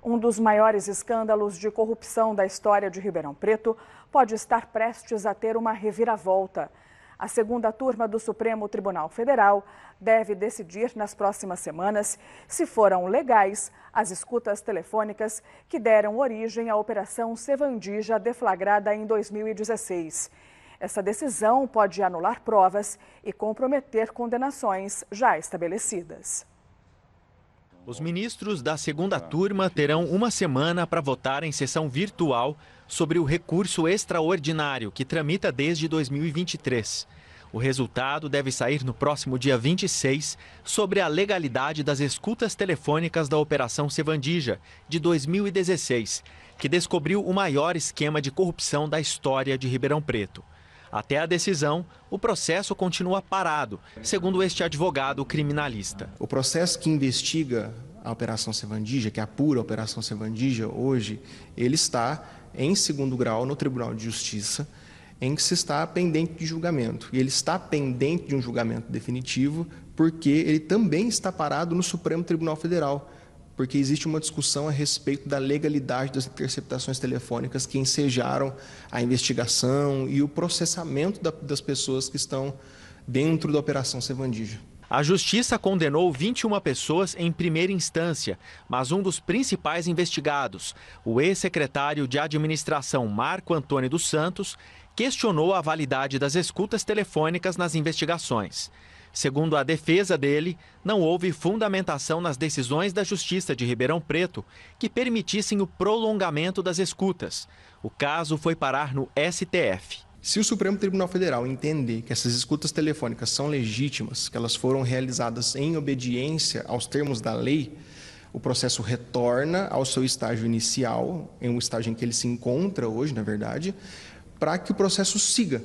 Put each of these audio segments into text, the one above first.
Um dos maiores escândalos de corrupção da história de Ribeirão Preto pode estar prestes a ter uma reviravolta. A segunda turma do Supremo Tribunal Federal deve decidir nas próximas semanas se foram legais as escutas telefônicas que deram origem à Operação Sevandija, deflagrada em 2016. Essa decisão pode anular provas e comprometer condenações já estabelecidas. Os ministros da segunda turma terão uma semana para votar em sessão virtual sobre o recurso extraordinário que tramita desde 2023. O resultado deve sair no próximo dia 26 sobre a legalidade das escutas telefônicas da Operação Sevandija, de 2016, que descobriu o maior esquema de corrupção da história de Ribeirão Preto. Até a decisão, o processo continua parado, segundo este advogado criminalista. O processo que investiga a Operação Sevandija, que apura a Operação Sevandija hoje, ele está em segundo grau no Tribunal de Justiça, em que se está pendente de julgamento. E ele está pendente de um julgamento definitivo porque ele também está parado no Supremo Tribunal Federal, porque existe uma discussão a respeito da legalidade das interceptações telefônicas que ensejaram a investigação e o processamento das pessoas que estão dentro da Operação Sevandija. A Justiça condenou 21 pessoas em primeira instância, mas um dos principais investigados, o ex-secretário de Administração Marco Antônio dos Santos, questionou a validade das escutas telefônicas nas investigações. Segundo a defesa dele, não houve fundamentação nas decisões da Justiça de Ribeirão Preto que permitissem o prolongamento das escutas. O caso foi parar no STF. Se o Supremo Tribunal Federal entender que essas escutas telefônicas são legítimas, que elas foram realizadas em obediência aos termos da lei, o processo retorna ao seu estágio inicial, em um estágio em que ele se encontra hoje, na verdade, para que o processo siga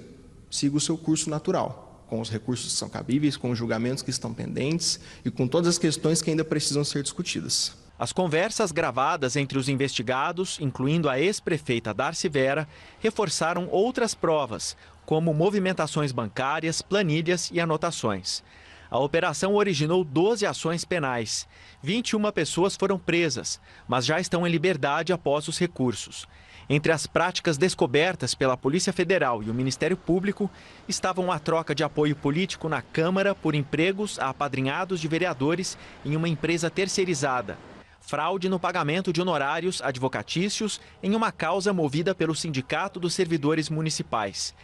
o seu curso natural, com os recursos que são cabíveis, com os julgamentos que estão pendentes e com todas as questões que ainda precisam ser discutidas. As conversas gravadas entre os investigados, incluindo a ex-prefeita Darcy Vera, reforçaram outras provas, como movimentações bancárias, planilhas e anotações. A operação originou 12 ações penais. 21 pessoas foram presas, mas já estão em liberdade após os recursos. Entre as práticas descobertas pela Polícia Federal e o Ministério Público estavam a troca de apoio político na Câmara por empregos a apadrinhados de vereadores em uma empresa terceirizada, fraude no pagamento de honorários advocatícios em uma causa movida pelo Sindicato dos Servidores Municipais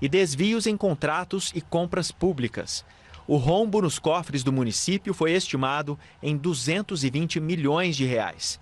e desvios em contratos e compras públicas. O rombo nos cofres do município foi estimado em 220 milhões de reais.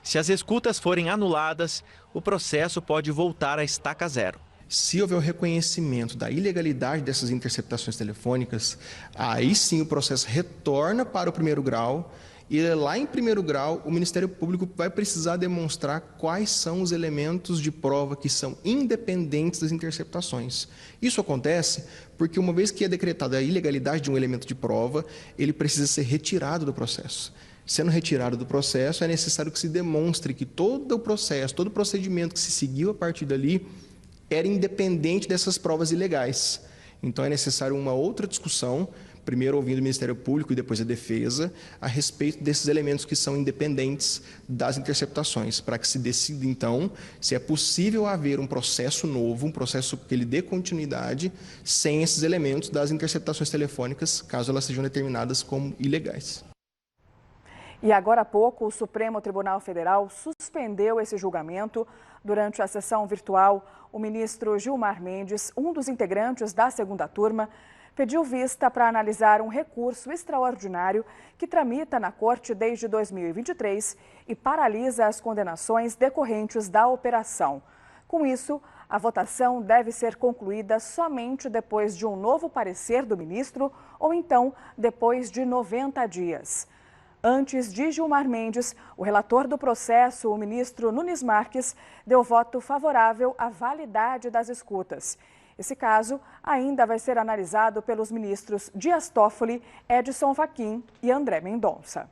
Se as escutas forem anuladas, o processo pode voltar à estaca zero. Se houver o reconhecimento da ilegalidade dessas interceptações telefônicas, aí sim o processo retorna para o primeiro grau e lá em primeiro grau o Ministério Público vai precisar demonstrar quais são os elementos de prova que são independentes das interceptações. Isso acontece porque uma vez que é decretada a ilegalidade de um elemento de prova, ele precisa ser retirado do processo. Sendo retirado do processo, é necessário que se demonstre que todo o processo, todo o procedimento que se seguiu a partir dali era independente dessas provas ilegais. Então é necessário uma outra discussão, primeiro ouvindo o Ministério Público e depois a defesa, a respeito desses elementos que são independentes das interceptações, para que se decida então se é possível haver um processo novo, um processo que ele dê continuidade, sem esses elementos das interceptações telefônicas, caso elas sejam determinadas como ilegais. E agora há pouco, o Supremo Tribunal Federal suspendeu esse julgamento. Durante a sessão virtual, o ministro Gilmar Mendes, um dos integrantes da segunda turma, pediu vista para analisar um recurso extraordinário que tramita na Corte desde 2023 e paralisa as condenações decorrentes da operação. Com isso, a votação deve ser concluída somente depois de um novo parecer do ministro ou então depois de 90 dias. Antes de Gilmar Mendes, o relator do processo, o ministro Nunes Marques, deu voto favorável à validade das escutas. Esse caso ainda vai ser analisado pelos ministros Dias Toffoli, Edson Fachin e André Mendonça.